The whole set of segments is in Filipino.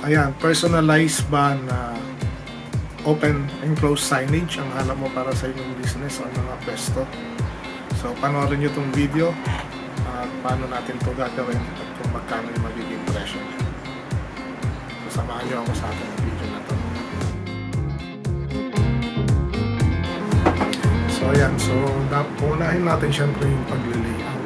Ayan, personalized ba na open and close signage ang hanap mo para sa inyong business o mga pwesto. So, panoorin nyo itong video at paano natin ito gagawin at kung magkano yung magiging presyo niya. So, samahan nyo ako sa ating video na ito. So, ayan. So, unahin natin syempre yung pag-layout.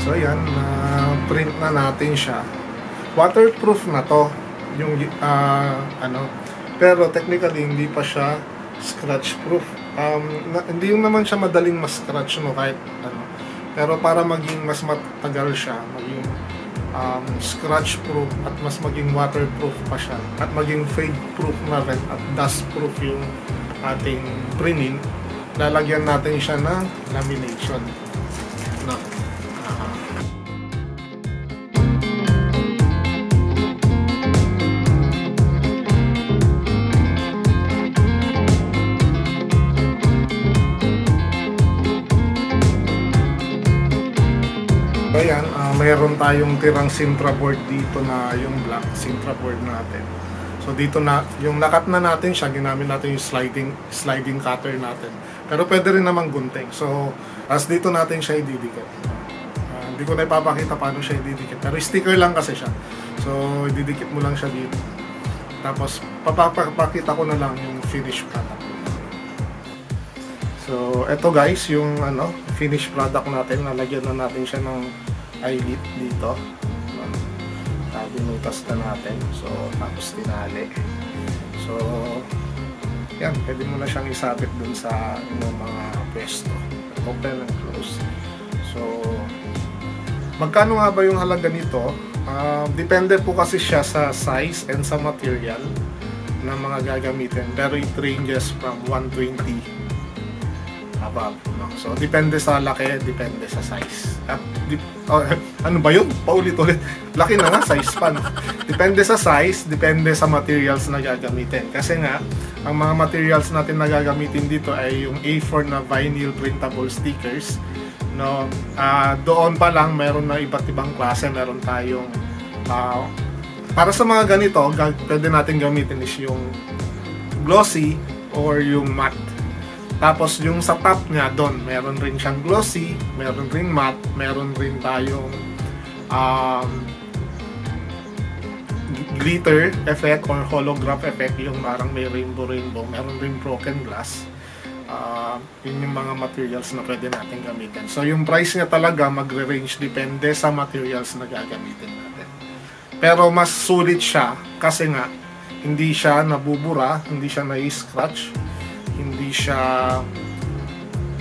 So ayan, print na natin siya. Waterproof na to yung pero technically hindi pa siya scratch proof. Hindi yung naman siya madaling ma-scratch kahit ano. Pero para maging mas matagal siya, maging scratch proof at mas maging waterproof pa siya at maging fade proof na rin at dust proof yung ating printing, lalagyan natin siya ng lamination. Ayan, mayroon tayong tirang Sintra board dito na yung black Sintra board natin. So dito na, yung nakat na natin siya, ginamit natin yung sliding cutter natin. Pero pwede rin naman gunting. So as dito natin siya ididikit. Hindi ko na ipapakita paano siya ididikit. Pero sticker lang kasi siya. So ididikit mo lang siya dito. Tapos papakita ko na lang yung finished product. So eto guys, yung finished product natin. Nalagyan na natin siya ng eyelet dito. Binutas na natin. So tapos tinali. So yan, pwede mo na siyang isabit dun sa mga pwesto. Open and close. So magkano nga ba yung halaga nito? Depende po kasi siya sa size and sa material na mga gagamitin. Pero it ranges from 120 above. So depende sa laki, depende sa size. Ano ba yun? Paulit-ulit. Laki na nga, size pan. Depende sa size, depende sa materials na gagamitin. Kasi nga, ang mga materials natin na gagamitin dito ay yung A4 na vinyl printable stickers. Doon pa lang, meron na iba't ibang klase. Meron tayong para sa mga ganito, pwede natin gamitin is yung glossy or yung matte. Tapos yung sa top niya doon, meron rin siyang glossy, meron rin matte, meron rin tayong glitter effect or holograph effect, yung parang may rainbow, meron rin broken glass. Yun yung mga materials na pwede natin gamitin. So yung price niya talaga magre-range depende sa materials na gagamitin natin. Pero mas sulit siya kasi nga hindi siya nabubura, hindi siya na-scratch, hindi siya,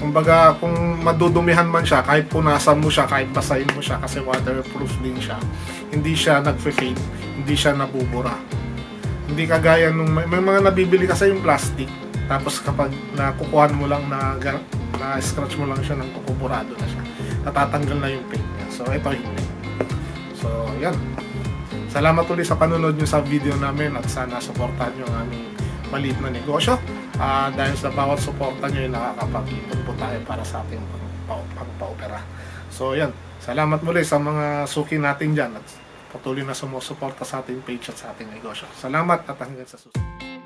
kumbaga kung madudumihan man siya, kahit punasan mo siya, kahit basahin mo siya kasi waterproof din siya, hindi siya nagfe-fade, hindi siya nabubura. Hindi kagaya nung may mga nabibili kasi yung plastic, tapos kapag nakukuhan mo lang na scratch mo lang siya ng kukuburado na siya, natatanggal na yung paint niya. So ito hindi. So yan, salamat ulit sa panunod nyo sa video namin at sana supportahan nyo ang aming maliit na negosyo. Dahil sa bawat suporta nyo, nakakapag-ipon po tayo para sa ating pang-paopera. So yan, salamat muli sa mga suki natin dyan at patuloy na sumusuporta sa ating page at sa ating negosyo. Salamat at hanggang sa susunod.